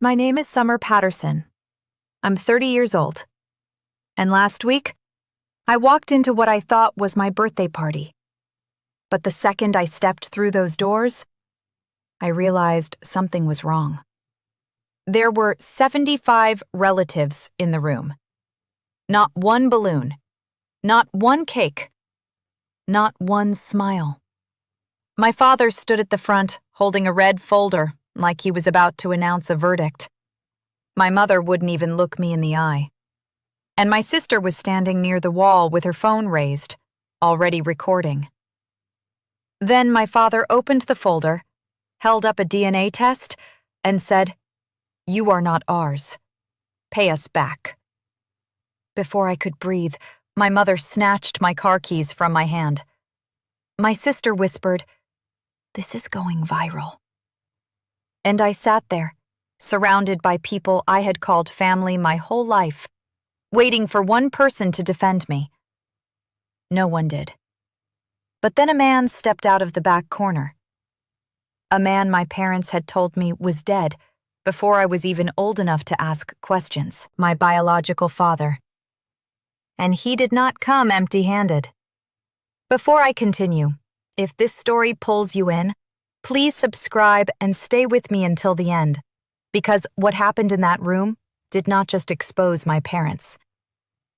My name is Summer Patterson. I'm 30 years old. And last week, I walked into what I thought was my birthday party. But the second I stepped through those doors, I realized something was wrong. There were 75 relatives in the room. Not one balloon. Not one cake. Not one smile. My father stood at the front, holding a red folder, like he was about to announce a verdict. My mother wouldn't even look me in the eye. And my sister was standing near the wall with her phone raised, already recording. Then my father opened the folder, held up a DNA test, and said, "You are not ours. Pay us back." Before I could breathe, my mother snatched my car keys from my hand. My sister whispered, "This is going viral." And I sat there, surrounded by people I had called family my whole life, waiting for one person to defend me. No one did. But then a man stepped out of the back corner. A man my parents had told me was dead before I was even old enough to ask questions. My biological father. And he did not come empty-handed. Before I continue, if this story pulls you in, please subscribe and stay with me until the end, because what happened in that room did not just expose my parents.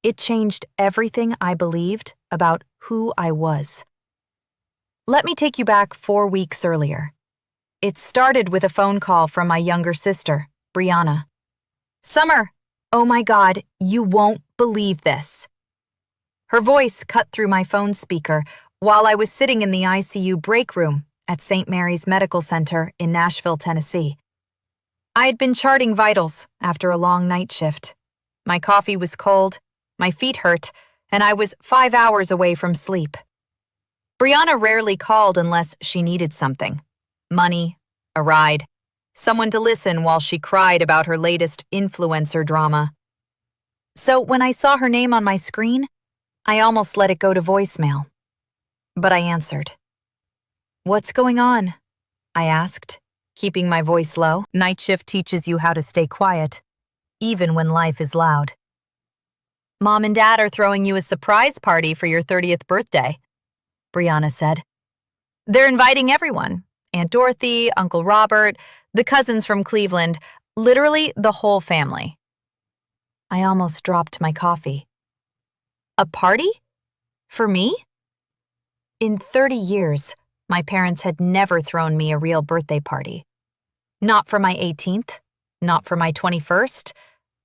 It changed everything I believed about who I was. Let me take you back 4 weeks earlier. It started with a phone call from my younger sister, Brianna. "Summer, oh my God, you won't believe this." Her voice cut through my phone speaker while I was sitting in the ICU break room at St. Mary's Medical Center in Nashville, Tennessee. I had been charting vitals after a long night shift. My coffee was cold, my feet hurt, and I was 5 hours away from sleep. Brianna rarely called unless she needed something. Money, a ride, someone to listen while she cried about her latest influencer drama. So when I saw her name on my screen, I almost let it go to voicemail. But I answered. "What's going on?" I asked, keeping my voice low. Night shift teaches you how to stay quiet, even when life is loud. "Mom and Dad are throwing you a surprise party for your 30th birthday," Brianna said. "They're inviting everyone. Aunt Dorothy, Uncle Robert, the cousins from Cleveland, literally the whole family." I almost dropped my coffee. A party? For me? In 30 years, my parents had never thrown me a real birthday party. Not for my 18th, not for my 21st,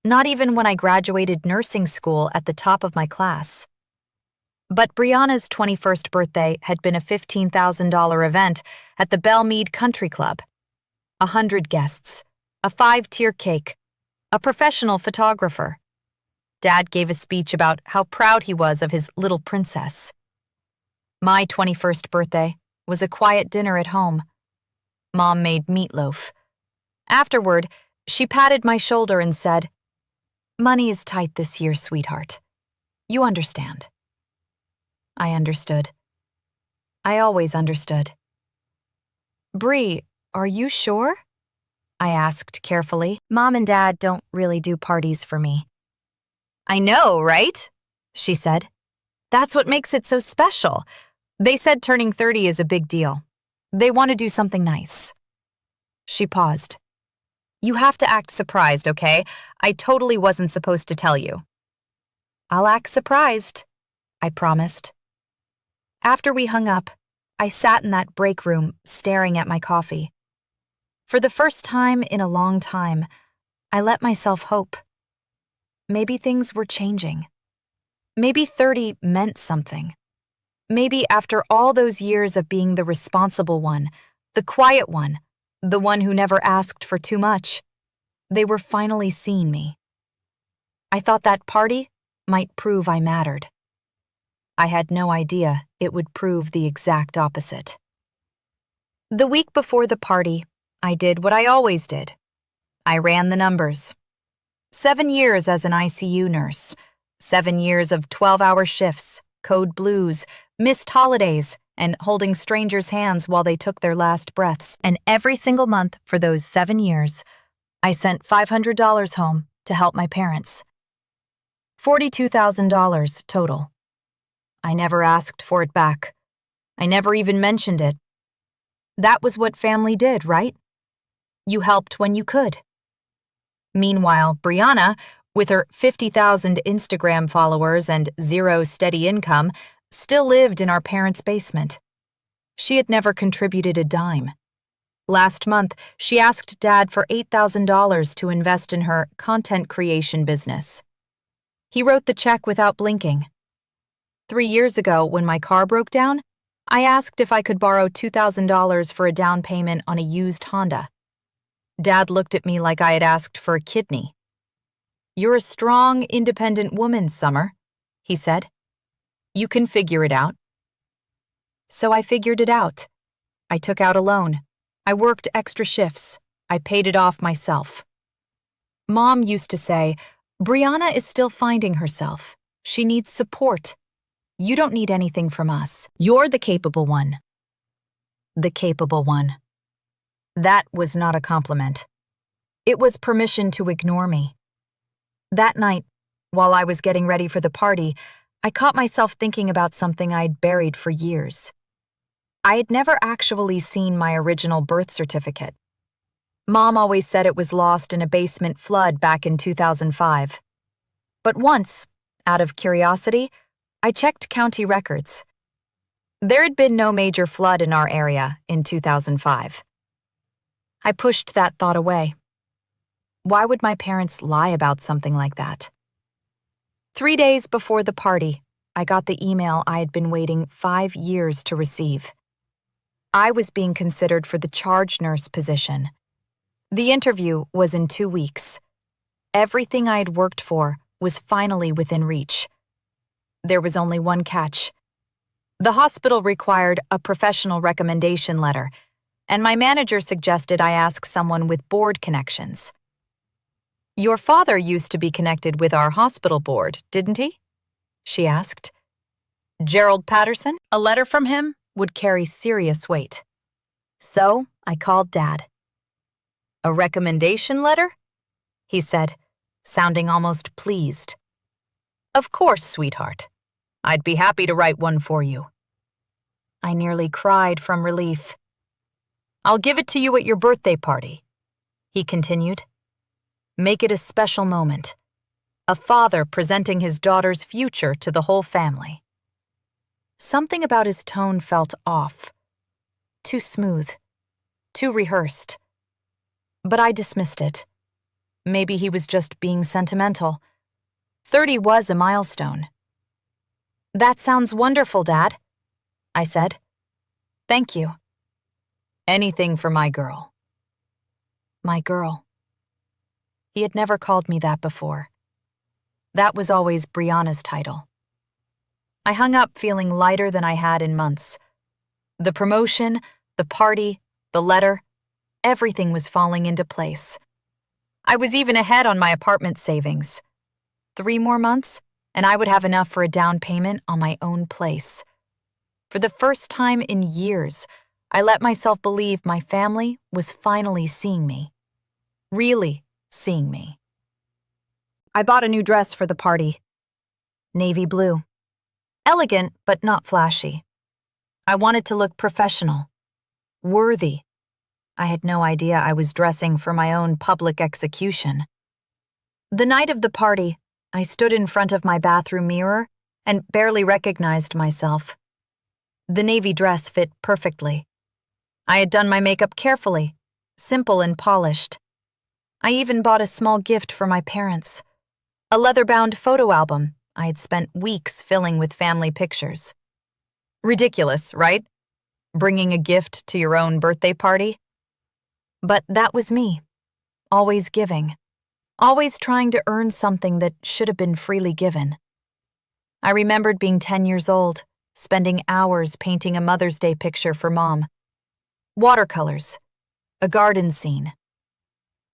not even when I graduated nursing school at the top of my class. But Brianna's 21st birthday had been a $15,000 event at the Belmead Country Club. 100 guests, a 5-tier cake, a professional photographer. Dad gave a speech about how proud he was of his little princess. My 21st birthday was a quiet dinner at home. Mom made meatloaf. Afterward, she patted my shoulder and said, "Money is tight this year, sweetheart. You understand." I understood. I always understood. "Bri, are you sure?" I asked carefully. "Mom and Dad don't really do parties for me." "I know, right?" she said. "That's what makes it so special. They said turning 30 is a big deal. They want to do something nice." She paused. "You have to act surprised, okay? I totally wasn't supposed to tell you." "I'll act surprised," I promised. After we hung up, I sat in that break room staring at my coffee. For the first time in a long time, I let myself hope. Maybe things were changing. Maybe 30 meant something. Maybe after all those years of being the responsible one, the quiet one, the one who never asked for too much, they were finally seeing me. I thought that party might prove I mattered. I had no idea it would prove the exact opposite. The week before the party, I did what I always did. I ran the numbers. 7 years as an ICU nurse, 7 years of 12-hour shifts, code blues, missed holidays, and holding strangers' hands while they took their last breaths. And every single month for those 7 years, I sent $500 home to help my parents. $42,000 total. I never asked for it back. I never even mentioned it. That was what family did, right? You helped when you could. Meanwhile, Brianna, with her 50,000 Instagram followers and zero steady income, still lived in our parents' basement. She had never contributed a dime. Last month, she asked Dad for $8,000 to invest in her content creation business. He wrote the check without blinking. 3 years ago, when my car broke down, I asked if I could borrow $2,000 for a down payment on a used Honda. Dad looked at me like I had asked for a kidney. "You're a strong, independent woman, Summer," he said. "You can figure it out." So I figured it out. I took out a loan. I worked extra shifts. I paid it off myself. Mom used to say, "Brianna is still finding herself. She needs support. You don't need anything from us. You're the capable one." The capable one. That was not a compliment. It was permission to ignore me. That night, while I was getting ready for the party, I caught myself thinking about something I'd buried for years. I had never actually seen my original birth certificate. Mom always said it was lost in a basement flood back in 2005. But once, out of curiosity, I checked county records. There had been no major flood in our area in 2005. I pushed that thought away. Why would my parents lie about something like that? 3 days before the party, I got the email I had been waiting 5 years to receive. I was being considered for the charge nurse position. The interview was in 2 weeks. Everything I had worked for was finally within reach. There was only one catch. The hospital required a professional recommendation letter, and my manager suggested I ask someone with board connections. "Your father used to be connected with our hospital board, didn't he?" she asked. Gerald Patterson? A letter from him would carry serious weight. So I called Dad. "A recommendation letter?" he said, sounding almost pleased. "Of course, sweetheart. I'd be happy to write one for you." I nearly cried from relief. "I'll give it to you at your birthday party," he continued. "Make it a special moment. A father presenting his daughter's future to the whole family." Something about his tone felt off. Too smooth. Too rehearsed. But I dismissed it. Maybe he was just being sentimental. 30 was a milestone. "That sounds wonderful, Dad," I said. "Thank you." "Anything for my girl." My girl. He had never called me that before. That was always Brianna's title. I hung up feeling lighter than I had in months. The promotion, the party, the letter, everything was falling into place. I was even ahead on my apartment savings. 3 more months, and I would have enough for a down payment on my own place. For the first time in years, I let myself believe my family was finally seeing me. Really seeing me. I bought a new dress for the party. Navy blue. Elegant, but not flashy. I wanted to look professional. Worthy. I had no idea I was dressing for my own public execution. The night of the party, I stood in front of my bathroom mirror and barely recognized myself. The navy dress fit perfectly. I had done my makeup carefully, simple and polished. I even bought a small gift for my parents. A leather-bound photo album I had spent weeks filling with family pictures. Ridiculous, right? Bringing a gift to your own birthday party? But that was me, always giving, always trying to earn something that should have been freely given. I remembered being 10 years old, spending hours painting a Mother's Day picture for Mom. Watercolors, a garden scene.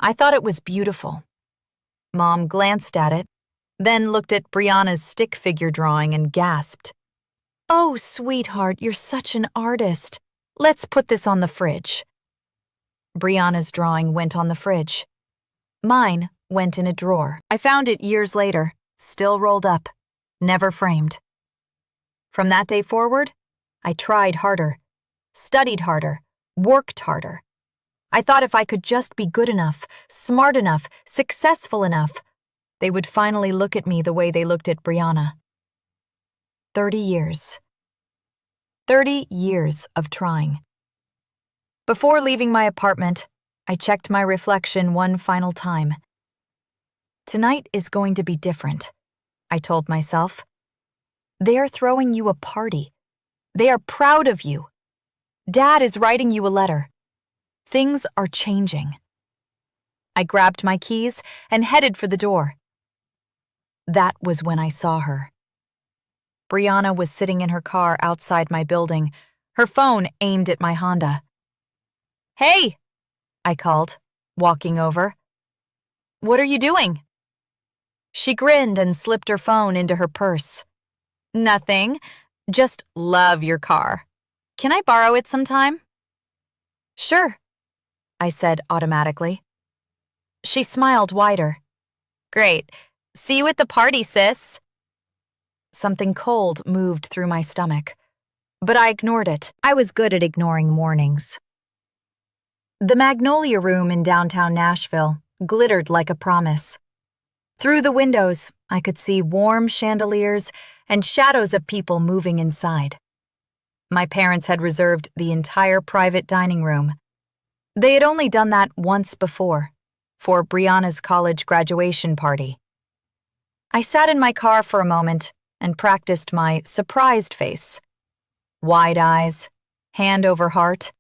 I thought it was beautiful. Mom glanced at it, then looked at Brianna's stick figure drawing and gasped. "Oh, sweetheart, you're such an artist. Let's put this on the fridge." Brianna's drawing went on the fridge. Mine went in a drawer. I found it years later, still rolled up, never framed. From that day forward, I tried harder, studied harder, worked harder. I thought if I could just be good enough, smart enough, successful enough, they would finally look at me the way they looked at Brianna. 30 years. 30 years of trying. Before leaving my apartment, I checked my reflection one final time. Tonight is going to be different, I told myself. They are throwing you a party. They are proud of you. Dad is writing you a letter. Things are changing. I grabbed my keys and headed for the door. That was when I saw her. Brianna was sitting in her car outside my building, her phone aimed at my Honda. "Hey!" I called, walking over. "What are you doing?" She grinned and slipped her phone into her purse. "Nothing. Just love your car. Can I borrow it sometime?" "Sure," I said automatically. She smiled wider. "Great. See you at the party, sis." Something cold moved through my stomach, but I ignored it. I was good at ignoring warnings. The Magnolia Room in downtown Nashville glittered like a promise. Through the windows, I could see warm chandeliers and shadows of people moving inside. My parents had reserved the entire private dining room. They had only done that once before, for Brianna's college graduation party. I sat in my car for a moment and practiced my surprised face. Wide eyes, hand over heart.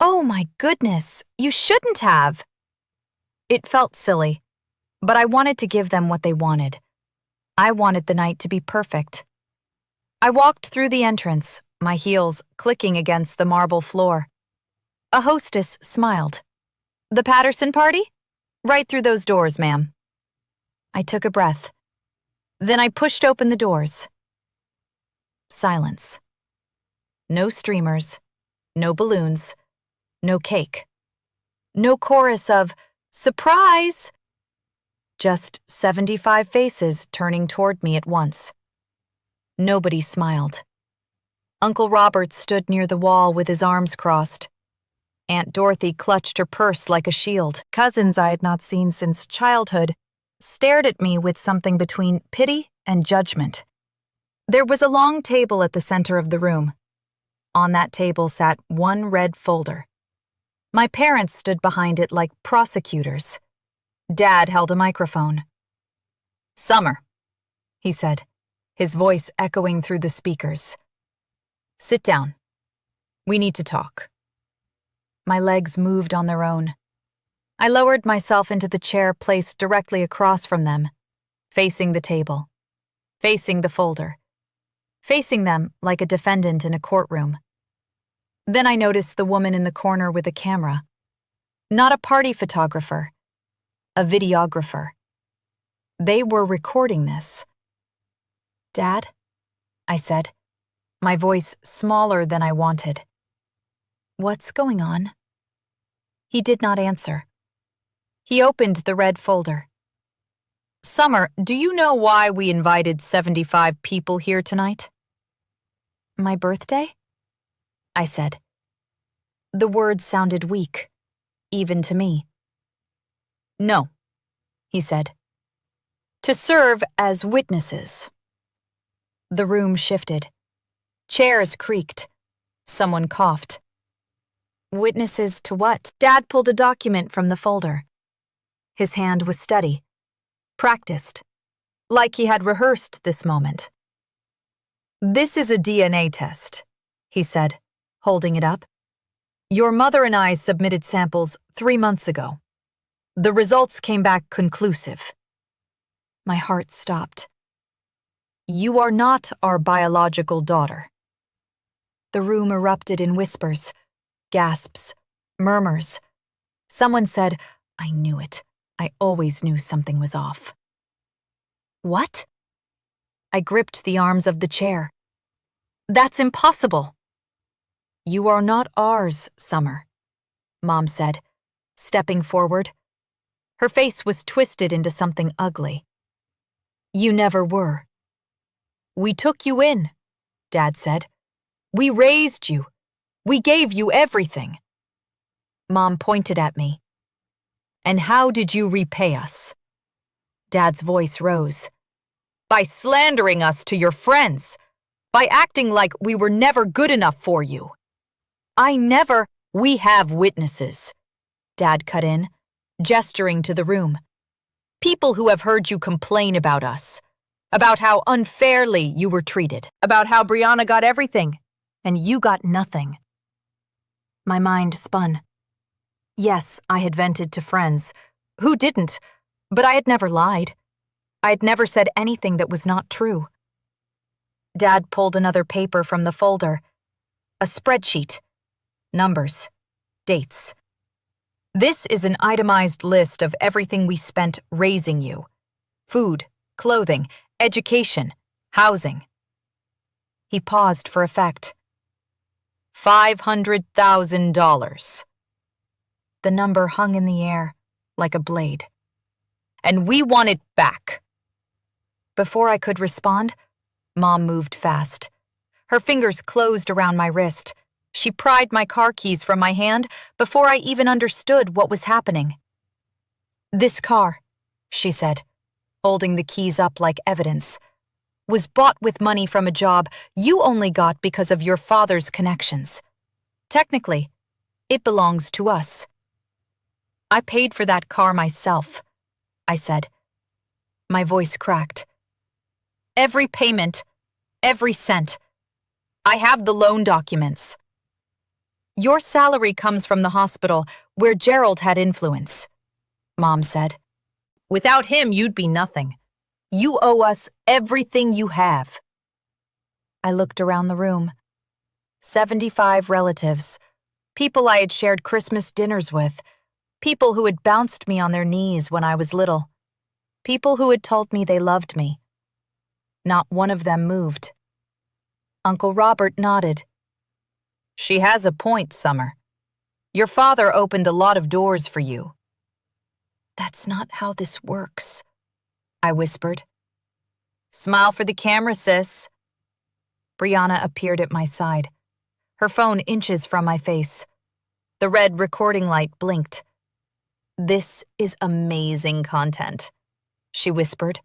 "Oh my goodness, you shouldn't have." It felt silly, but I wanted to give them what they wanted. I wanted the night to be perfect. I walked through the entrance, my heels clicking against the marble floor. A hostess smiled. "The Patterson party? Right through those doors, ma'am." I took a breath. Then I pushed open the doors. Silence. No streamers, no balloons, no cake. No chorus of, "Surprise!" Just 75 faces turning toward me at once. Nobody smiled. Uncle Robert stood near the wall with his arms crossed. Aunt Dorothy clutched her purse like a shield. Cousins I had not seen since childhood stared at me with something between pity and judgment. There was a long table at the center of the room. On that table sat one red folder. My parents stood behind it like prosecutors. Dad held a microphone. "Summer," he said, his voice echoing through the speakers. "Sit down. We need to talk." My legs moved on their own. I lowered myself into the chair placed directly across from them, facing the table, facing the folder, facing them like a defendant in a courtroom. Then I noticed the woman in the corner with a camera. Not a party photographer, a videographer. They were recording this. "Dad?" I said, my voice smaller than I wanted. "What's going on?" He did not answer. He opened the red folder. "Summer, do you know why we invited 75 people here tonight?" "My birthday?" I said. The words sounded weak, even to me. "No," he said. "To serve as witnesses." The room shifted. Chairs creaked. Someone coughed. "Witnesses to what?" Dad pulled a document from the folder. His hand was steady, practiced, like he had rehearsed this moment. "This is a DNA test," he said, holding it up. "Your mother and I submitted samples 3 months ago. The results came back conclusive." My heart stopped. "You are not our biological daughter." The room erupted in whispers, gasps, murmurs. Someone said, "I knew it. I always knew something was off." "What?" I gripped the arms of the chair. "That's impossible." "You are not ours, Summer," Mom said, stepping forward. Her face was twisted into something ugly. "You never were." "We took you in," Dad said. "We raised you. We gave you everything." Mom pointed at me. "And how did you repay us?" Dad's voice rose. "By slandering us to your friends. By acting like we were never good enough for you." "We have witnesses," Dad cut in, gesturing to the room. "People who have heard you complain about us, about how unfairly you were treated, about how Brianna got everything, and you got nothing." My mind spun. Yes, I had vented to friends. Who didn't? But I had never lied. I had never said anything that was not true. Dad pulled another paper from the folder. A spreadsheet. Numbers. Dates. "This is an itemized list of everything we spent raising you. Food, clothing, education, housing." He paused for effect. $500,000. The number hung in the air like a blade. "And we want it back." Before I could respond, Mom moved fast. Her fingers closed around my wrist. She pried my car keys from my hand before I even understood what was happening. "This car," she said, holding the keys up like evidence, "was bought with money from a job you only got because of your father's connections. Technically, it belongs to us." "I paid for that car myself," I said. My voice cracked. "Every payment, every cent. I have the loan documents." "Your salary comes from the hospital where Gerald had influence," Mom said. "Without him, you'd be nothing. You owe us everything you have." I looked around the room. 75 relatives, people I had shared Christmas dinners with, people who had bounced me on their knees when I was little, people who had told me they loved me. Not one of them moved. Uncle Robert nodded. "She has a point, Summer. Your father opened a lot of doors for you." "That's not how this works," I whispered. "Smile for the camera, sis." Brianna appeared at my side, her phone inches from my face. The red recording light blinked. "This is amazing content," she whispered.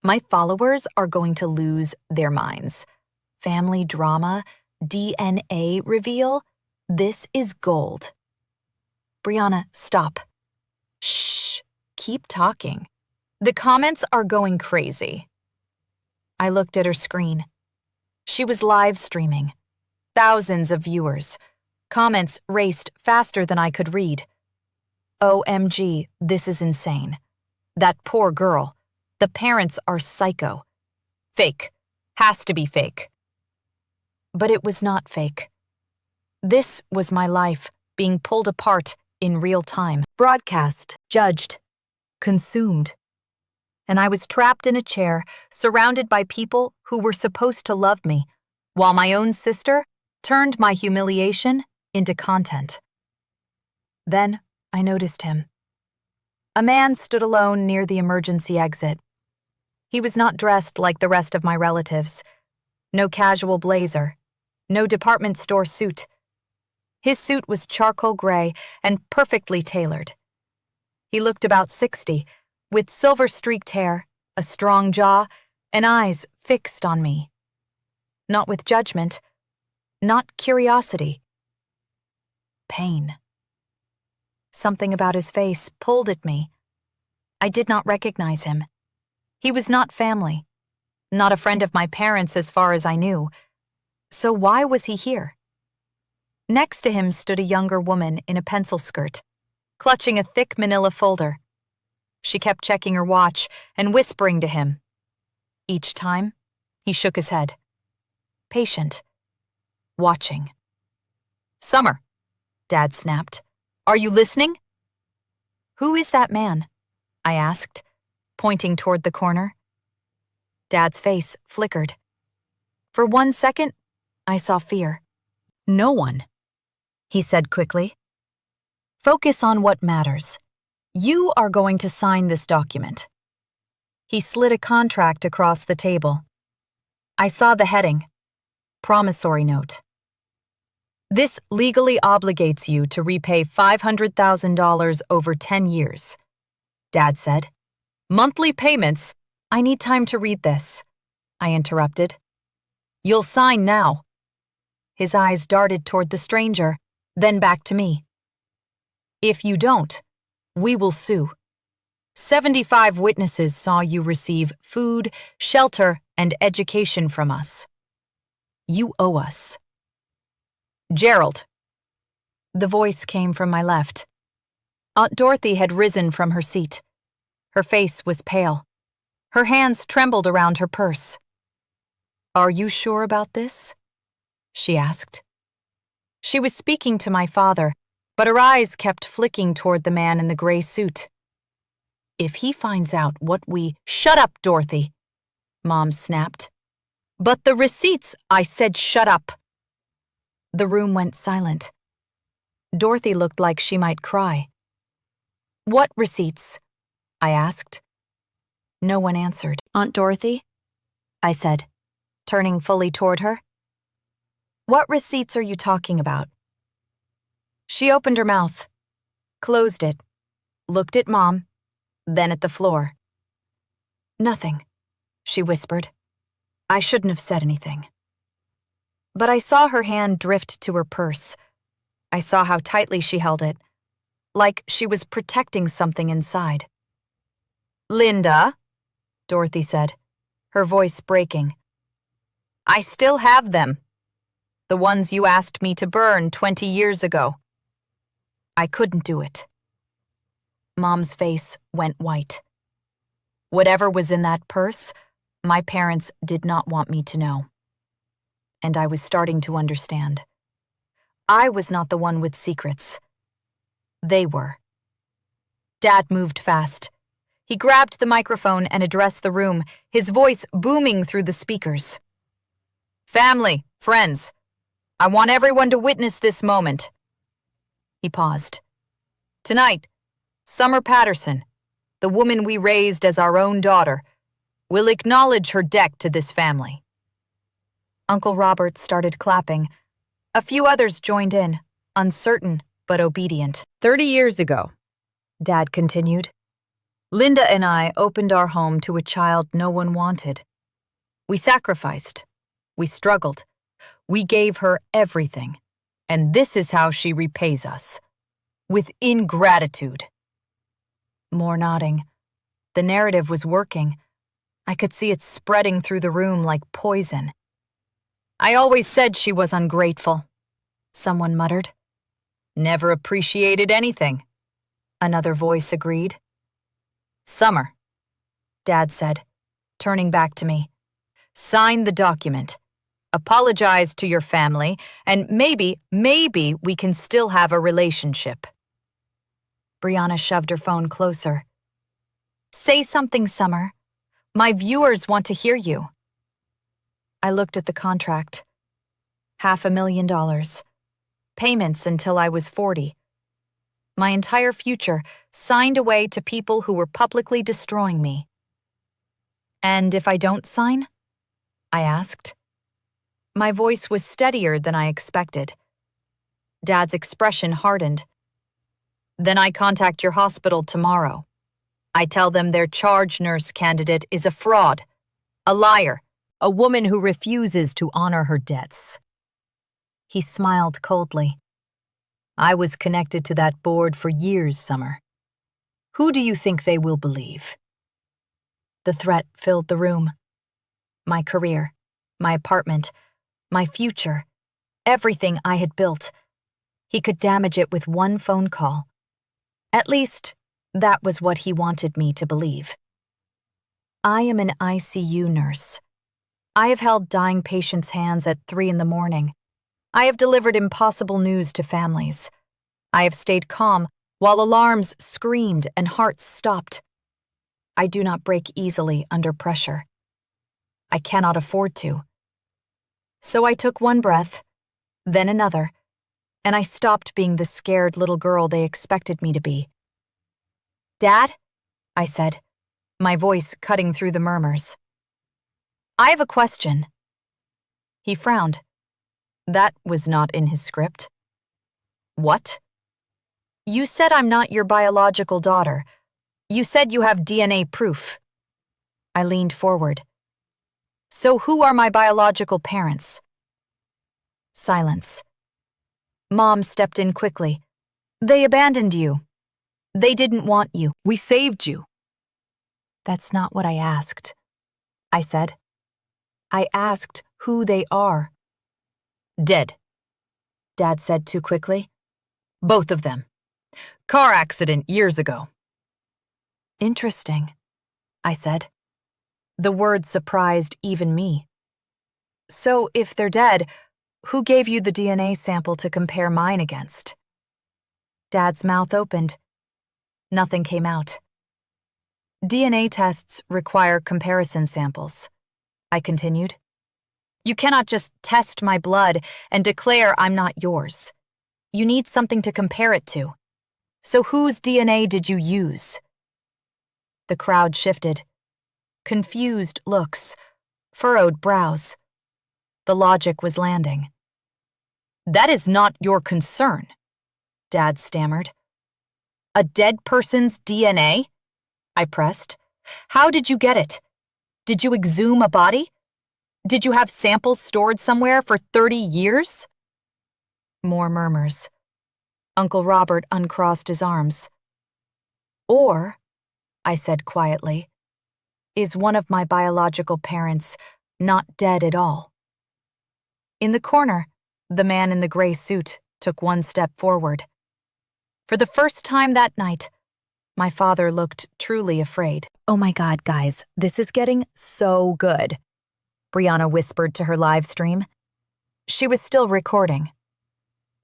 "My followers are going to lose their minds. Family drama, DNA reveal. This is gold." "Brianna, stop." "Shh, keep talking. The comments are going crazy." I looked at her screen. She was live streaming. Thousands of viewers. Comments raced faster than I could read. "OMG, this is insane. That poor girl. The parents are psycho. Fake. Has to be fake." But it was not fake. This was my life being pulled apart in real time. Broadcast, judged, consumed. And I was trapped in a chair, surrounded by people who were supposed to love me, while my own sister turned my humiliation into content. Then I noticed him. A man stood alone near the emergency exit. He was not dressed like the rest of my relatives. No casual blazer. No department store suit. His suit was charcoal gray and perfectly tailored. He looked about 60, with silver-streaked hair, a strong jaw, and eyes fixed on me. Not with judgment, not curiosity. Pain. Something about his face pulled at me. I did not recognize him. He was not family, not a friend of my parents as far as I knew. So why was he here? Next to him stood a younger woman in a pencil skirt, clutching a thick manila folder. She kept checking her watch and whispering to him. Each time, he shook his head. Patient. Watching. "Summer," Dad snapped. "Are you listening?" "Who is that man?" I asked, pointing toward the corner. Dad's face flickered. For 1 second, I saw fear. "No one," he said quickly. "Focus on what matters. You are going to sign this document. He slid a contract across the table. I saw the heading, Promissory Note. This legally obligates you to repay $500,000 over 10 years, Dad said. Monthly payments? I need time to read this, I interrupted. You'll sign now. His eyes darted toward the stranger, then back to me. If you don't, we will sue. 75 witnesses saw you receive food, shelter, and education from us. You owe us. Gerald. The voice came from my left. Aunt Dorothy had risen from her seat. Her face was pale. Her hands trembled around her purse. Are you sure about this? She asked. She was speaking to my father, but her eyes kept flicking toward the man in the gray suit. If he finds out what we— Shut up, Dorothy, Mom snapped. But the receipts— I said shut up. The room went silent. Dorothy looked like she might cry. What receipts? I asked. No one answered. Aunt Dorothy? I said, turning fully toward her. What receipts are you talking about? She opened her mouth, closed it, looked at Mom, then at the floor. Nothing, she whispered. I shouldn't have said anything. But I saw her hand drift to her purse. I saw how tightly she held it, like she was protecting something inside. Linda, Dorothy said, her voice breaking. I still have them. The ones you asked me to burn 20 years ago. I couldn't do it. Mom's face went white. Whatever was in that purse, my parents did not want me to know. And I was starting to understand. I was not the one with secrets. They were. Dad moved fast. He grabbed the microphone and addressed the room, his voice booming through the speakers. Family, friends, I want everyone to witness this moment. He paused. Tonight, Summer Patterson, the woman we raised as our own daughter, will acknowledge her debt to this family. Uncle Robert started clapping. A few others joined in, uncertain but obedient. 30 years ago, Dad continued, Linda and I opened our home to a child no one wanted. We sacrificed. We struggled. We gave her everything. And this is how she repays us. With ingratitude. More nodding. The narrative was working. I could see it spreading through the room like poison. I always said she was ungrateful, someone muttered. Never appreciated anything, another voice agreed. Summer, Dad said, turning back to me. Sign the document. Apologize to your family, and maybe we can still have a relationship. Brianna shoved her phone closer. Say something, Summer. My viewers want to hear you. I looked at the contract. $500,000. Payments until I was 40. My entire future signed away to people who were publicly destroying me. And if I don't sign? I asked. My voice was steadier than I expected. Dad's expression hardened. Then I contact your hospital tomorrow. I tell them their charge nurse candidate is a fraud, a liar, a woman who refuses to honor her debts. He smiled coldly. I was connected to that board for years, Summer. Who do you think they will believe? The threat filled the room. My career, my apartment, my future, everything I had built. He could damage it with one phone call. At least, that was what he wanted me to believe. I am an ICU nurse. I have held dying patients' hands at 3 a.m. I have delivered impossible news to families. I have stayed calm while alarms screamed and hearts stopped. I do not break easily under pressure. I cannot afford to. So I took one breath, then another, and I stopped being the scared little girl they expected me to be. Dad, I said, my voice cutting through the murmurs. I have a question. He frowned. That was not in his script. What? You said I'm not your biological daughter. You said you have DNA proof. I leaned forward. So who are my biological parents? Silence. Mom stepped in quickly. They abandoned you. They didn't want you. We saved you. That's not what I asked, I said. I asked who they are. Dead, Dad said too quickly. both of them. Car accident years ago. Interesting, I said. The word surprised even me. So if they're dead, who gave you the DNA sample to compare mine against? Dad's mouth opened. Nothing came out. DNA tests require comparison samples, I continued. You cannot just test my blood and declare I'm not yours. You need something to compare it to. So whose DNA did you use? The crowd shifted. Confused looks, furrowed brows. The logic was landing. That is not your concern, Dad stammered. A dead person's DNA? I pressed. How did you get it? Did you exhume a body? Did you have samples stored somewhere for 30 years? More murmurs. Uncle Robert uncrossed his arms. Or, I said quietly, is one of my biological parents not dead at all? In the corner, the man in the gray suit took one step forward. For the first time that night, my father looked truly afraid. Oh my God, guys, this is getting so good, Brianna whispered to her live stream. She was still recording.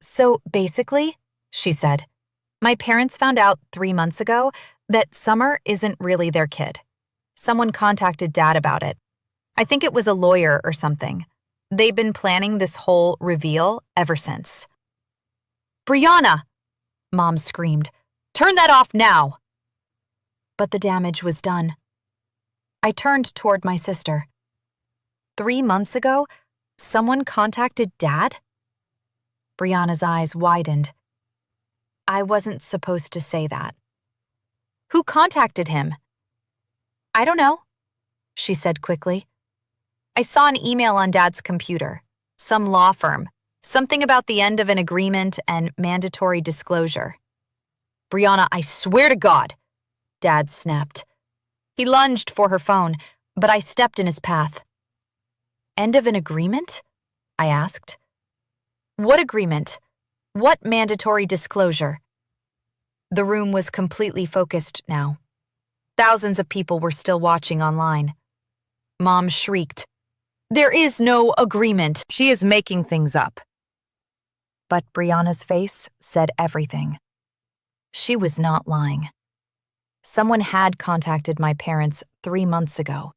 So basically, she said, my parents found out 3 months ago that Summer isn't really their kid. Someone contacted Dad about it. I think it was a lawyer or something. They've been planning this whole reveal ever since. Brianna! Mom screamed. Turn that off now! But the damage was done. I turned toward my sister. 3 months ago, someone contacted Dad? Brianna's eyes widened. I wasn't supposed to say that. Who contacted him? I don't know, she said quickly. I saw an email on Dad's computer. Some law firm. Something about the end of an agreement and mandatory disclosure. Brianna, I swear to God, Dad snapped. He lunged for her phone, but I stepped in his path. End of an agreement? I asked. What agreement? What mandatory disclosure? The room was completely focused now. Thousands of people were still watching online. Mom shrieked. There is no agreement. She is making things up. But Brianna's face said everything. She was not lying. Someone had contacted my parents 3 months ago.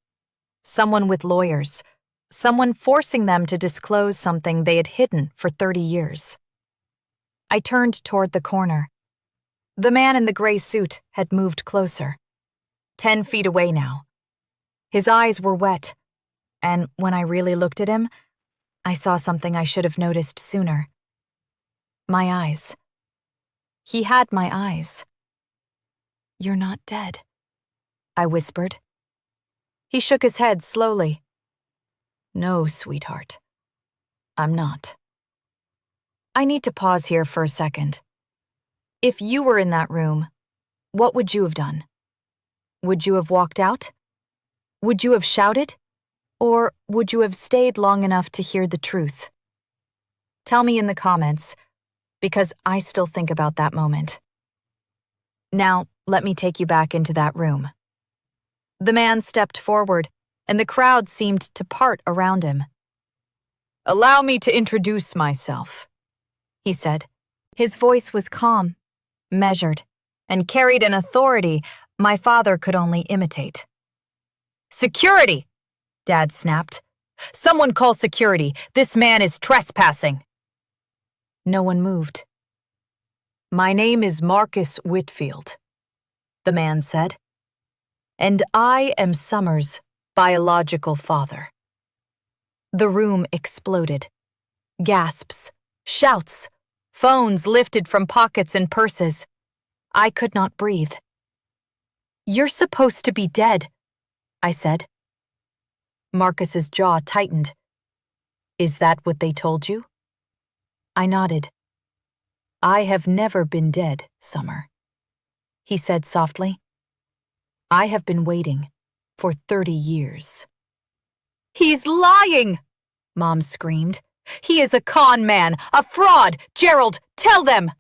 Someone with lawyers. Someone forcing them to disclose something they had hidden for 30 years. I turned toward the corner. The man in the gray suit had moved closer. 10 feet away now. His eyes were wet, and when I really looked at him, I saw something I should have noticed sooner. My eyes. He had my eyes. You're not dead, I whispered. He shook his head slowly. No, sweetheart. I'm not. I need to pause here for a second. If you were in that room, what would you have done? Would you have walked out? Would you have shouted? Or would you have stayed long enough to hear the truth? Tell me in the comments, because I still think about that moment. Now, let me take you back into that room. The man stepped forward, and the crowd seemed to part around him. Allow me to introduce myself, he said. His voice was calm, measured, and carried an authority my father could only imitate. Security! Dad snapped. Someone call security. This man is trespassing. No one moved. My name is Marcus Whitfield, the man said. And I am Summer's biological father. The room exploded. Gasps, shouts, phones lifted from pockets and purses. I could not breathe. You're supposed to be dead, I said. Marcus's jaw tightened. Is that what they told you? I nodded. I have never been dead, Summer, he said softly. I have been waiting for 30 years. He's lying, Mom screamed. He is a con man, a fraud. Gerald, tell them!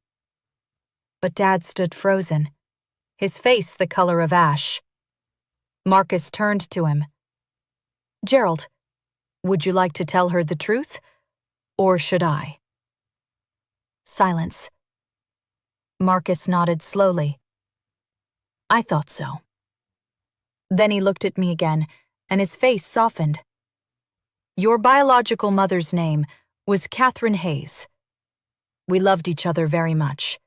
But Dad stood frozen, his face the color of ash. Marcus turned to him. Gerald, would you like to tell her the truth, or should I? Silence. Marcus nodded slowly. I thought so. Then he looked at me again, and his face softened. Your biological mother's name was Catherine Hayes. We loved each other very much.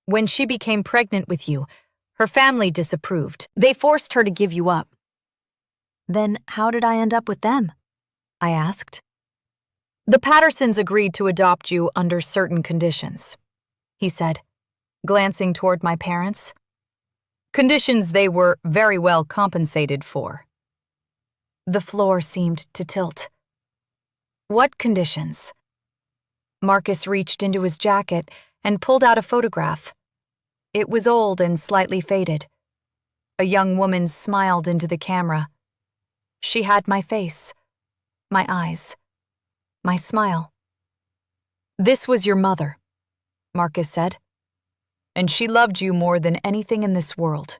When she became pregnant with you, her family disapproved. They forced her to give you up. Then how did I end up with them? I asked. The Pattersons agreed to adopt you under certain conditions, he said, glancing toward my parents. Conditions they were very well compensated for. The floor seemed to tilt. What conditions? Marcus reached into his jacket and pulled out a photograph. It was old and slightly faded. A young woman smiled into the camera. She had my face, my eyes, my smile. This was your mother, Marcus said, and she loved you more than anything in this world.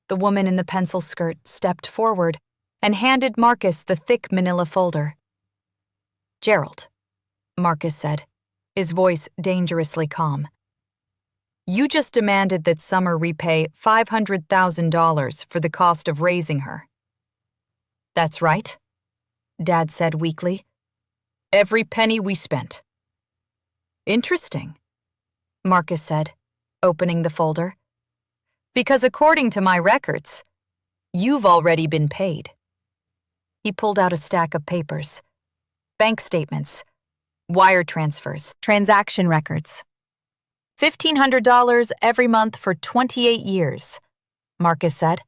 The woman in the pencil skirt stepped forward and handed Marcus the thick manila folder. Gerald, Marcus said, his voice dangerously calm. You just demanded that Summer repay $500,000 for the cost of raising her. That's right, Dad said weakly. Every penny we spent. Interesting, Marcus said, opening the folder. Because according to my records, you've already been paid. He pulled out a stack of papers. Bank statements, wire transfers, Transaction records. $1,500 every month for 28 years, Marcus said.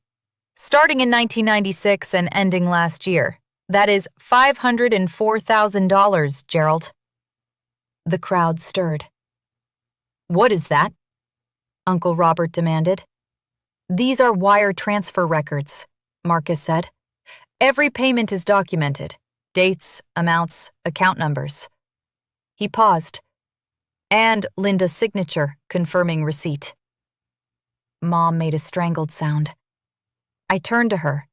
Starting in 1996 and ending last year. That is $504,000, Gerald. The crowd stirred. What is that? Uncle Robert demanded. These are wire transfer records, Marcus said. Every payment is documented. Dates, amounts, account numbers. He paused. And Linda's signature confirming receipt. Mom made a strangled sound. I turned to her.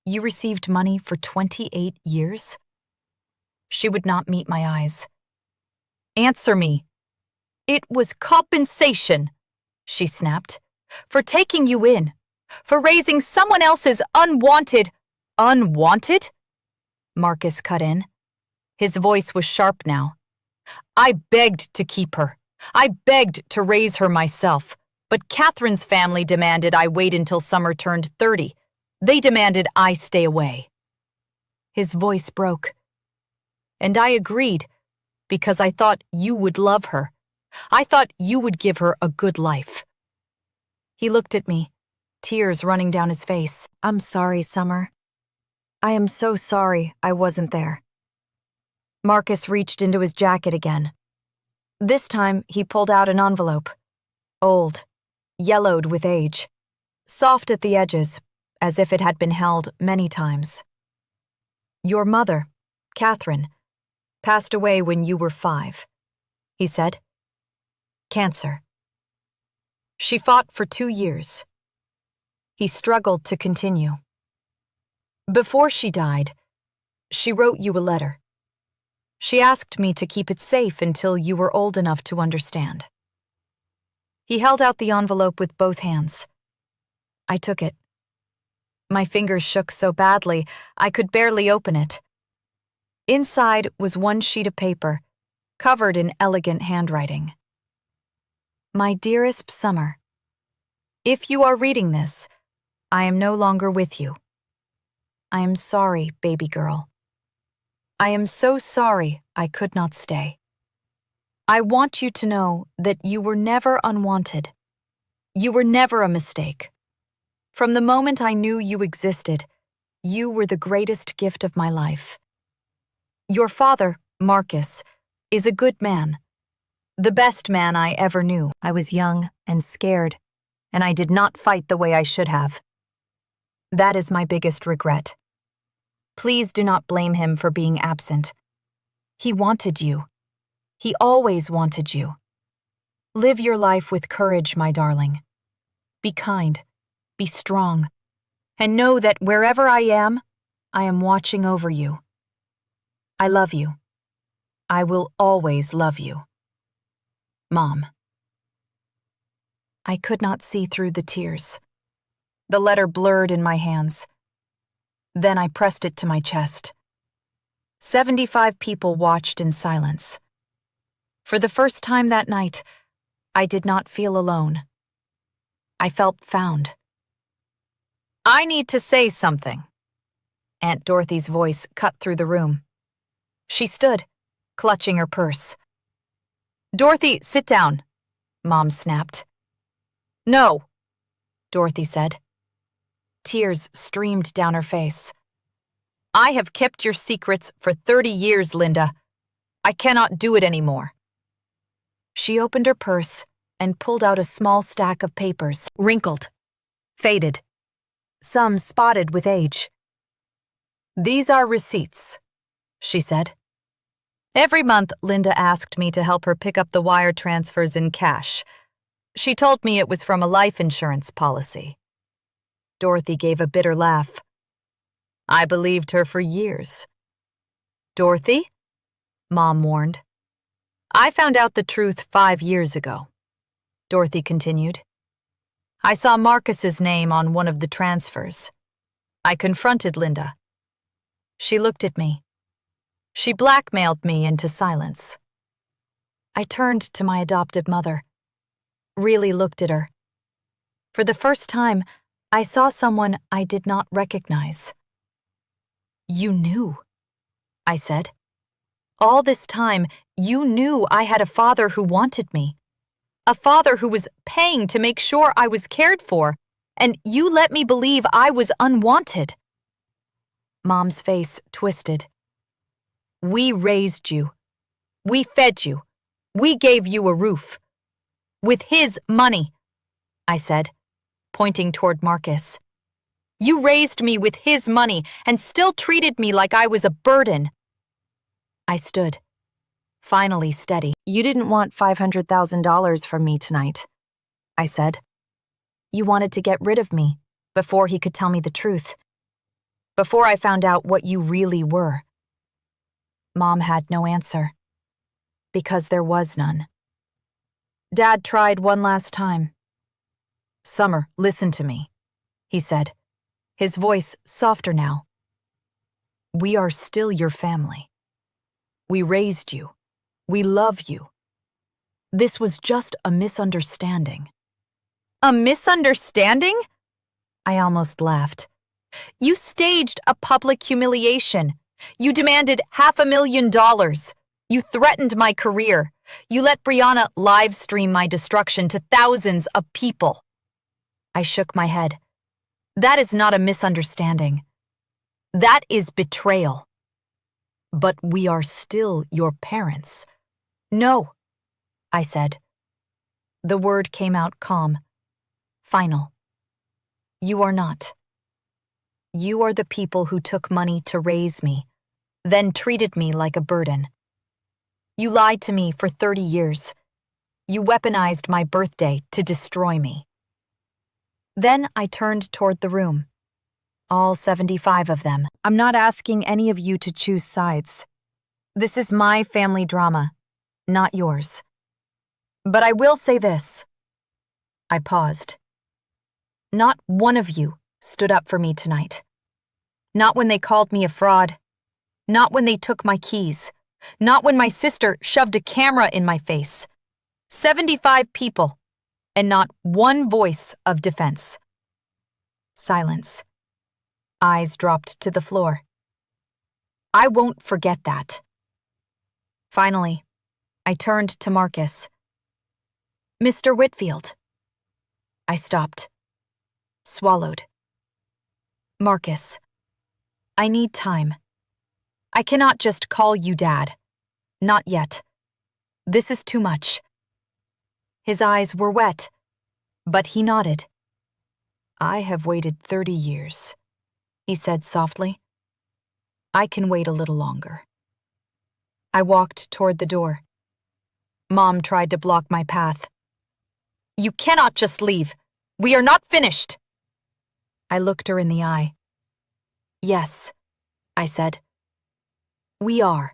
You received money for 28 years? She would not meet my eyes. Answer me. It was compensation, she snapped, for taking you in, for raising someone else's unwanted. Unwanted? Marcus cut in. His voice was sharp now. I begged to keep her. I begged to raise her myself. But Catherine's family demanded I wait until Summer turned 30. They demanded I stay away. His voice broke. And I agreed, because I thought you would love her. I thought you would give her a good life. He looked at me, tears running down his face. I'm sorry, Summer. I am so sorry I wasn't there. Marcus reached into his jacket again. This time, he pulled out an envelope. Old, yellowed with age, soft at the edges, as if it had been held many times. Your mother, Catherine, passed away when you were 5, he said. Cancer. She fought for 2 years. He struggled to continue. Before she died, she wrote you a letter. She asked me to keep it safe until you were old enough to understand. He held out the envelope with both hands. I took it. My fingers shook so badly, I could barely open it. Inside was one sheet of paper, covered in elegant handwriting. My dearest Summer, If you are reading this, I am no longer with you. I am sorry, baby girl. I am so sorry I could not stay. I want you to know that you were never unwanted. You were never a mistake. From the moment I knew you existed, you were the greatest gift of my life. Your father, Marcus, is a good man. The best man I ever knew. I was young and scared, and I did not fight the way I should have. That is my biggest regret. Please do not blame him for being absent. He wanted you. He always wanted you. Live your life with courage, my darling. Be kind, be strong, and know that wherever I am watching over you. I love you. I will always love you. Mom. I could not see through the tears. The letter blurred in my hands. Then I pressed it to my chest. 75 people watched in silence. For the first time that night, I did not feel alone. I felt found. I need to say something. Aunt Dorothy's voice cut through the room. She stood, clutching her purse. Dorothy, sit down, Mom snapped. No, Dorothy said. Tears streamed down her face. I have kept your secrets for 30 years, Linda. I cannot do it anymore. She opened her purse and pulled out a small stack of papers, wrinkled, faded, some spotted with age. These are receipts, she said. Every month, Linda asked me to help her pick up the wire transfers in cash. She told me it was from a life insurance policy. Dorothy gave a bitter laugh. I believed her for years. Dorothy? Mom warned. I found out the truth 5 years ago, Dorothy continued. I saw Marcus's name on one of the transfers. I confronted Linda. She looked at me. She blackmailed me into silence. I turned to my adopted mother, really looked at her. For the first time, I saw someone I did not recognize. You knew, I said. All this time, you knew I had a father who wanted me. A father who was paying to make sure I was cared for, and you let me believe I was unwanted. Mom's face twisted. We raised you. We fed you. We gave you a roof. With his money, I said, pointing toward Marcus. You raised me with his money and still treated me like I was a burden. I stood, finally steady. You didn't want $500,000 from me tonight, I said. You wanted to get rid of me before he could tell me the truth. Before I found out what you really were. Mom had no answer. Because there was none. Dad tried one last time. Summer, listen to me, he said, his voice softer now. We are still your family. We raised you. We love you. This was just a misunderstanding. A misunderstanding? I almost laughed. You staged a public humiliation. You demanded $500,000. You threatened my career. You let Brianna live stream my destruction to thousands of people. I shook my head. That is not a misunderstanding. That is betrayal. But we are still your parents. No, I said. The word came out calm, final. You are not. You are the people who took money to raise me, then treated me like a burden. You lied to me for 30 years. You weaponized my birthday to destroy me. Then I turned toward the room. All 75 of them. I'm not asking any of you to choose sides. This is my family drama, not yours. But I will say this. I paused. Not one of you stood up for me tonight. Not when they called me a fraud. Not when they took my keys. Not when my sister shoved a camera in my face. 75 people. and not one voice of defense. Silence. Eyes dropped to the floor. I won't forget that. Finally, I turned to Marcus. Mr. Whitfield. I stopped. Swallowed. Marcus, I need time. I cannot just call you Dad. Not yet. This is too much. His eyes were wet, but he nodded. I have waited 30 years, he said softly. I can wait a little longer. I walked toward the door. Mom tried to block my path. You cannot just leave. We are not finished. I looked her in the eye. Yes, I said. We are.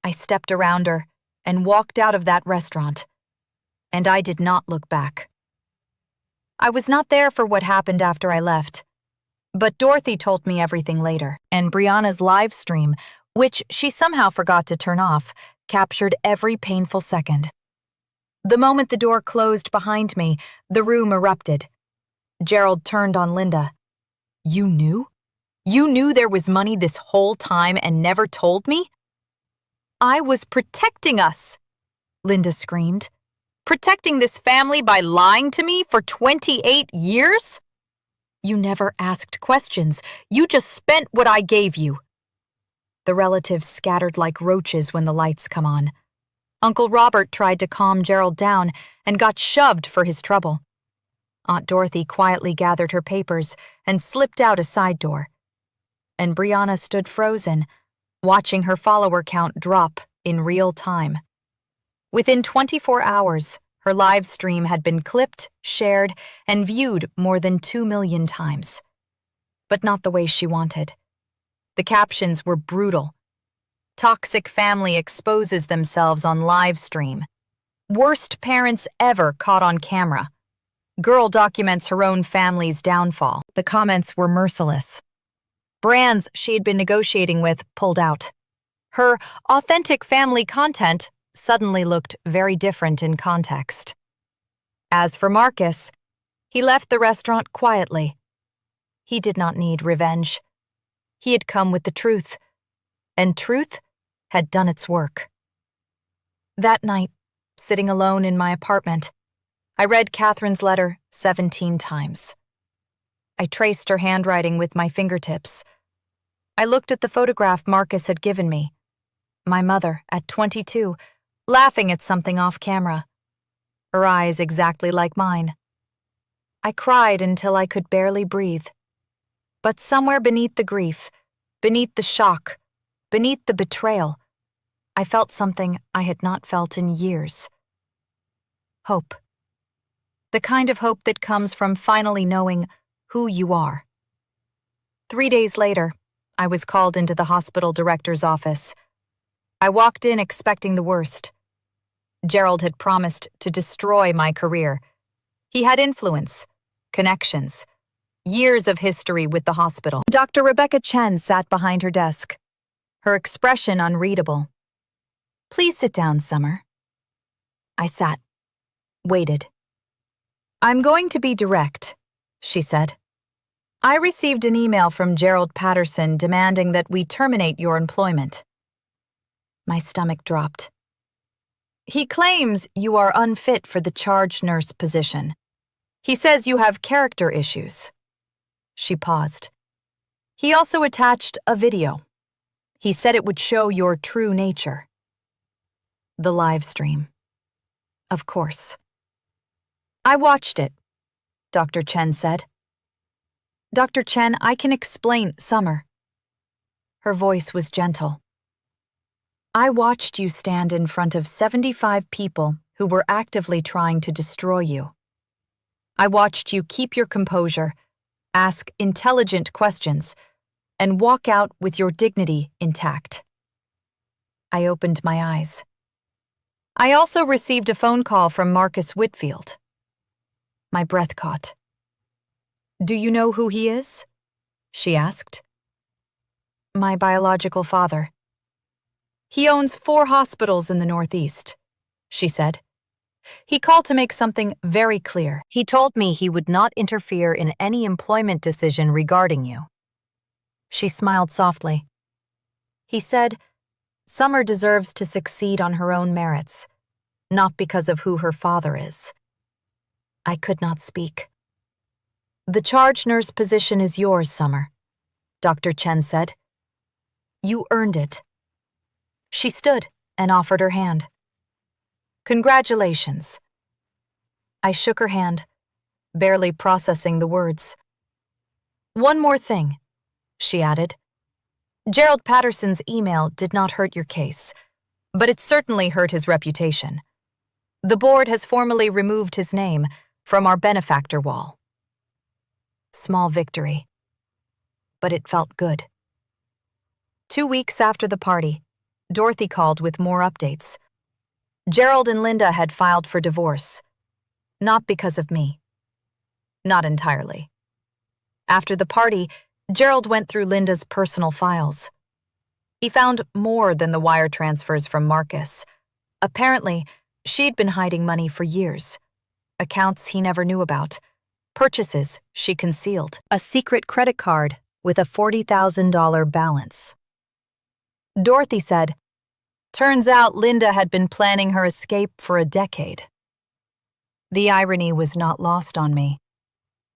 I stepped around her and walked out of that restaurant, and I did not look back. I was not there for what happened after I left, but Dorothy told me everything later, and Brianna's live stream, which she somehow forgot to turn off, captured every painful second. The moment the door closed behind me, the room erupted. Gerald turned on Linda. You knew? You knew there was money this whole time and never told me? I was protecting us, Linda screamed. Protecting this family by lying to me for 28 years? You never asked questions. You just spent what I gave you. The relatives scattered like roaches when the lights come on. Uncle Robert tried to calm Gerald down and got shoved for his trouble. Aunt Dorothy quietly gathered her papers and slipped out a side door. And Brianna stood frozen, watching her follower count drop in real time. Within 24 hours, her live stream had been clipped, shared, and viewed more than 2 million times. But not the way she wanted. The captions were brutal. Toxic family exposes themselves on live stream. Worst parents ever caught on camera. Girl documents her own family's downfall. The comments were merciless. Brands she had been negotiating with pulled out. Her authentic family content suddenly looked very different in context. As for Marcus, he left the restaurant quietly. He did not need revenge. He had come with the truth, and truth had done its work. That night, sitting alone in my apartment, I read Catherine's letter 17 times. I traced her handwriting with my fingertips. I looked at the photograph Marcus had given me. My mother, at 22, laughing at something off camera. Her eyes exactly like mine. I cried until I could barely breathe. But somewhere beneath the grief, beneath the shock, beneath the betrayal, I felt something I had not felt in years. Hope. The kind of hope that comes from finally knowing who you are. 3 days later, I was called into the hospital director's office. I walked in expecting the worst. Gerald had promised to destroy my career. He had influence, connections, years of history with the hospital. Dr. Rebecca Chen sat behind her desk, her expression unreadable. Please sit down, Summer. I sat, waited. I'm going to be direct, she said. I received an email from Gerald Patterson demanding that we terminate your employment. My stomach dropped. He claims you are unfit for the charge nurse position. He says you have character issues. She paused. He also attached a video. He said it would show your true nature. The live stream. Of course. I watched it, Dr. Chen said. Dr. Chen, I can explain, Summer. Her voice was gentle. I watched you stand in front of 75 people who were actively trying to destroy you. I watched you keep your composure, ask intelligent questions, and walk out with your dignity intact. I opened my eyes. I also received a phone call from Marcus Whitfield. My breath caught. Do you know who he is? She asked. My biological father. He owns 4 hospitals in the Northeast, she said. He called to make something very clear. He told me he would not interfere in any employment decision regarding you. She smiled softly. He said, Summer deserves to succeed on her own merits, not because of who her father is. I could not speak. The charge nurse position is yours, Summer, Dr. Chen said. You earned it. She stood and offered her hand. Congratulations. I shook her hand, barely processing the words. One more thing, she added. Gerald Patterson's email did not hurt your case, but it certainly hurt his reputation. The board has formally removed his name from our benefactor wall. Small victory, but it felt good. 2 weeks after the party, Dorothy called with more updates. Gerald and Linda had filed for divorce. Not because of me. Not entirely. After the party, Gerald went through Linda's personal files. He found more than the wire transfers from Marcus. Apparently, she'd been hiding money for years. Accounts he never knew about. Purchases she concealed. A secret credit card with a $40,000 balance. Dorothy said, Turns out Linda had been planning her escape for a decade. The irony was not lost on me.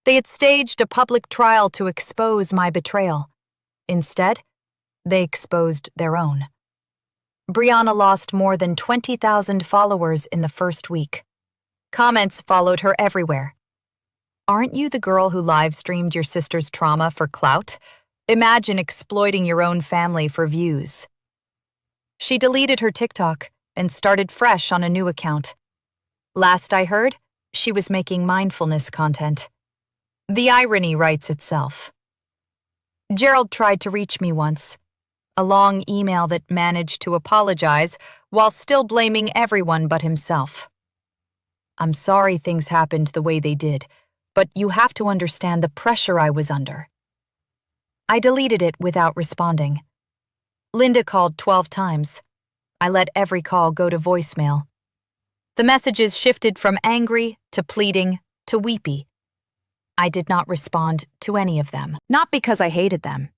They had staged a public trial to expose my betrayal. Instead, they exposed their own. Brianna lost more than 20,000 followers in the first week. Comments followed her everywhere. Aren't you the girl who live-streamed your sister's trauma for clout? Imagine exploiting your own family for views. She deleted her TikTok and started fresh on a new account. Last I heard, she was making mindfulness content. The irony writes itself. Gerald tried to reach me once. A long email that managed to apologize while still blaming everyone but himself. I'm sorry things happened the way they did, but you have to understand the pressure I was under. I deleted it without responding. Linda called 12 times. I let every call go to voicemail. The messages shifted from angry to pleading to weepy. I did not respond to any of them. Not because I hated them.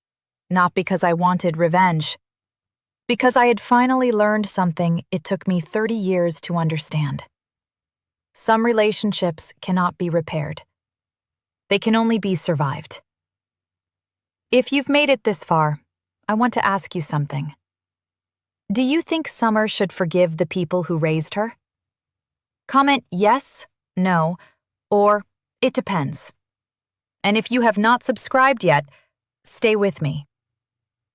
Not because I wanted revenge. Because I had finally learned something it took me 30 years to understand. Some relationships cannot be repaired. They can only be survived. If you've made it this far, I want to ask you something. Do you think Summer should forgive the people who raised her? Comment yes, no, or it depends. And if you have not subscribed yet, stay with me.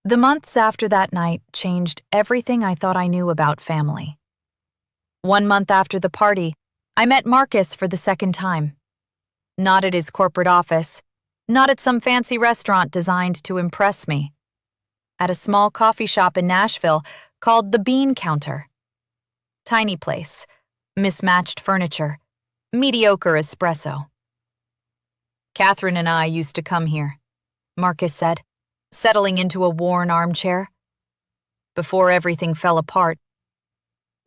The months after that night changed everything I thought I knew about family. 1 month after the party, I met Marcus for the second time. Not at his corporate office, not at some fancy restaurant designed to impress me. At a small coffee shop in Nashville called the Bean Counter. Tiny place, mismatched furniture, mediocre espresso. Catherine and I used to come here, Marcus said, settling into a worn armchair. Before everything fell apart,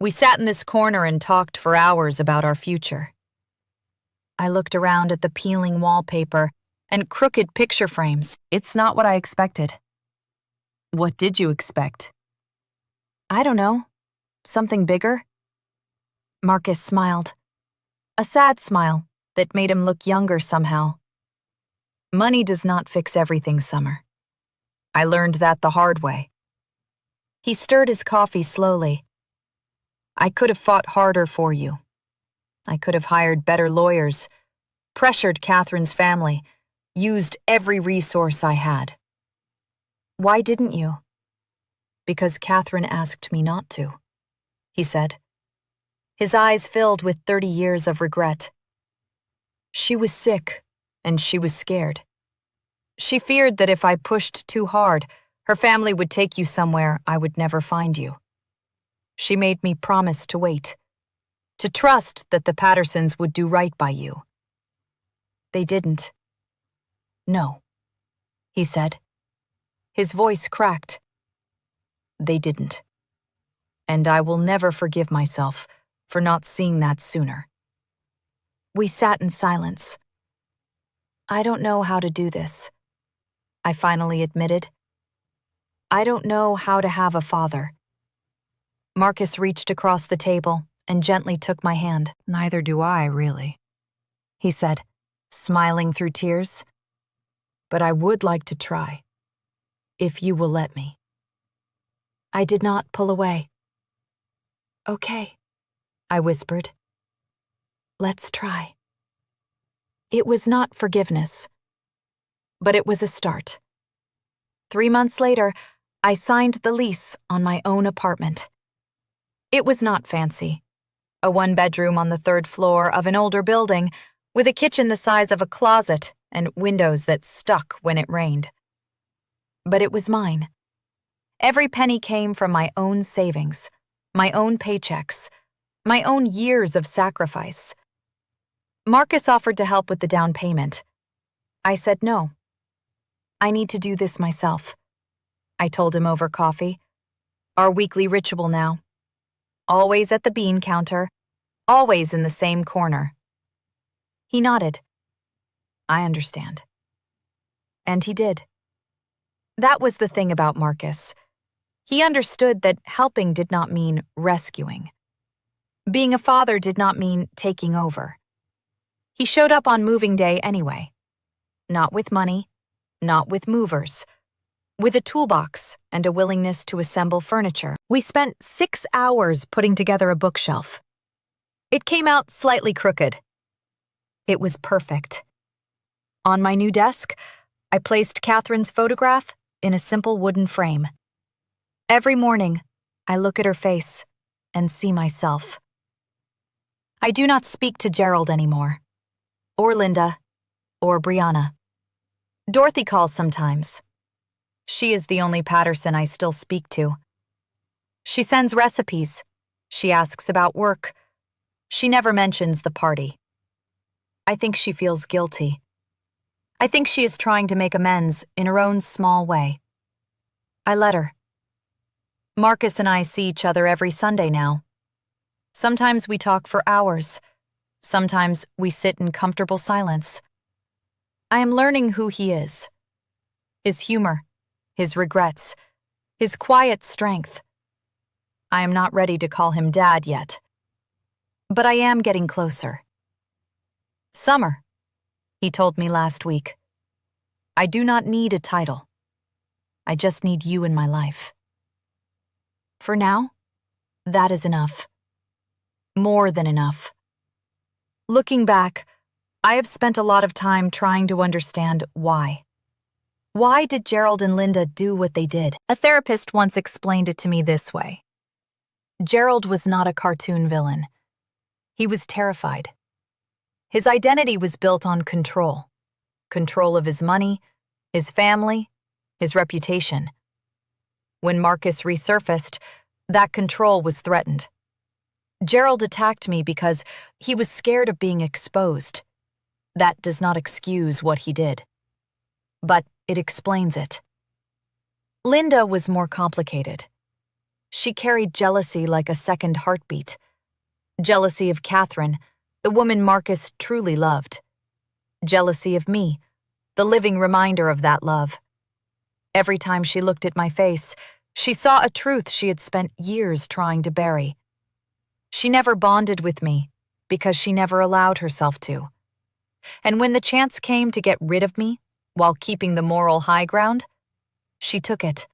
we sat in this corner and talked for hours about our future. I looked around at the peeling wallpaper and crooked picture frames. It's not what I expected. What did you expect? I don't know. Something bigger? Marcus smiled. A sad smile that made him look younger somehow. Money does not fix everything, Summer. I learned that the hard way. He stirred his coffee slowly. I could have fought harder for you. I could have hired better lawyers, pressured Catherine's family, used every resource I had. Why didn't you? Because Catherine asked me not to, he said. His eyes filled with 30 years of regret. She was sick, and she was scared. She feared that if I pushed too hard, her family would take you somewhere I would never find you. She made me promise to wait, to trust that the Pattersons would do right by you. They didn't. No, he said. His voice cracked. They didn't. And I will never forgive myself for not seeing that sooner. We sat in silence. I don't know how to do this, I finally admitted. I don't know how to have a father. Marcus reached across the table and gently took my hand. Neither do I, really, he said, smiling through tears. But I would like to try, if you will let me. I did not pull away. Okay, I whispered. Let's try. It was not forgiveness, but it was a start. 3 months later, I signed the lease on my own apartment. It was not fancy. A 1-bedroom on the 3rd floor of an older building with a kitchen the size of a closet and windows that stuck when it rained. But it was mine. Every penny came from my own savings, my own paychecks, my own years of sacrifice. Marcus offered to help with the down payment. I said no. I need to do this myself, I told him over coffee. Our weekly ritual now. Always at the bean counter, always in the same corner. He nodded. I understand. And he did. That was the thing about Marcus. He understood that helping did not mean rescuing. Being a father did not mean taking over. He showed up on moving day anyway. Not with money, not with movers. With a toolbox and a willingness to assemble furniture. We spent 6 hours putting together a bookshelf. It came out slightly crooked. It was perfect. On my new desk, I placed Catherine's photograph in a simple wooden frame. Every morning, I look at her face and see myself. I do not speak to Gerald anymore, or Linda, or Brianna. Dorothy calls sometimes. She is the only Patterson I still speak to. She sends recipes. She asks about work. She never mentions the party. I think she feels guilty. I think she is trying to make amends in her own small way. I let her. Marcus and I see each other every Sunday now. Sometimes we talk for hours. Sometimes we sit in comfortable silence. I am learning who he is. His humor, his regrets, his quiet strength. I am not ready to call him Dad yet. But I am getting closer. Summer, he told me last week. I do not need a title. I just need you in my life. For now, that is enough. More than enough. Looking back, I have spent a lot of time trying to understand why. Why did Gerald and Linda do what they did? A therapist once explained it to me this way. Gerald was not a cartoon villain. He was terrified. His identity was built on control. Control of his money, his family, his reputation. When Marcus resurfaced, that control was threatened. Gerald attacked me because he was scared of being exposed. That does not excuse what he did. But it explains it. Linda was more complicated. She carried jealousy like a second heartbeat. Jealousy of Catherine, the woman Marcus truly loved. Jealousy of me, the living reminder of that love. Every time she looked at my face, she saw a truth she had spent years trying to bury. She never bonded with me because she never allowed herself to. And when the chance came to get rid of me while keeping the moral high ground, she took it.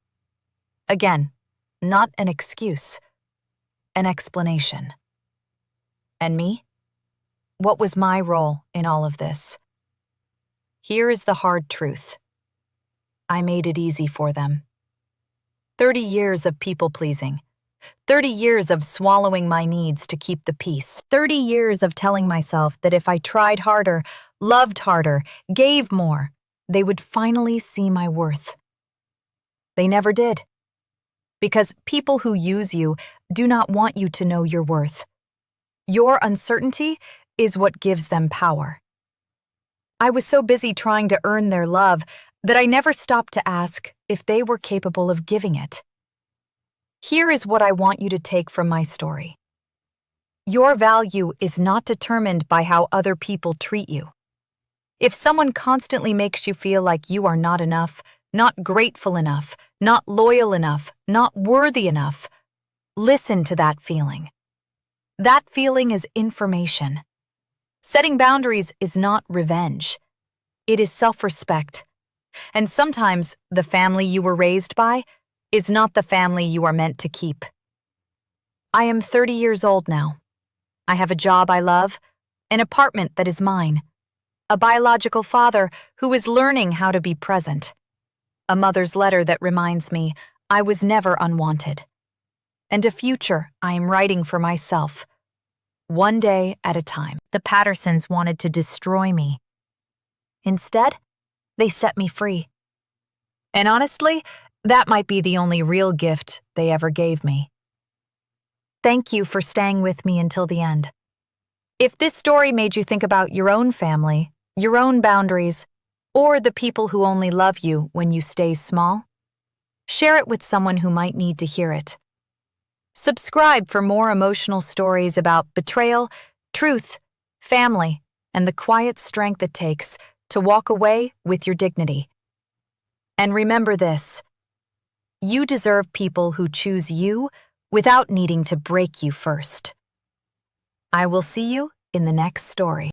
Again, not an excuse, an explanation. And me? What was my role in all of this? Here is the hard truth. I made it easy for them. 30 years of people-pleasing. 30 years of swallowing my needs to keep the peace. 30 years of telling myself that if I tried harder, loved harder, gave more, they would finally see my worth. They never did. Because people who use you do not want you to know your worth. Your uncertainty is what gives them power. I was so busy trying to earn their love that I never stopped to ask if they were capable of giving it. Here is what I want you to take from my story. Your value is not determined by how other people treat you. If someone constantly makes you feel like you are not enough, not grateful enough, not loyal enough, not worthy enough, listen to that feeling. That feeling is information. Setting boundaries is not revenge. It is self-respect. And sometimes the family you were raised by is not the family you are meant to keep. I am 30 years old now. I have a job I love, an apartment that is mine, a biological father who is learning how to be present, a mother's letter that reminds me I was never unwanted, and a future I am writing for myself, one day at a time. The Pattersons wanted to destroy me. Instead, they set me free. And honestly, that might be the only real gift they ever gave me. Thank you for staying with me until the end. If this story made you think about your own family, your own boundaries, or the people who only love you when you stay small, share it with someone who might need to hear it. Subscribe for more emotional stories about betrayal, truth, family, and the quiet strength it takes to walk away with your dignity. And remember this: you deserve people who choose you without needing to break you first. I will see you in the next story.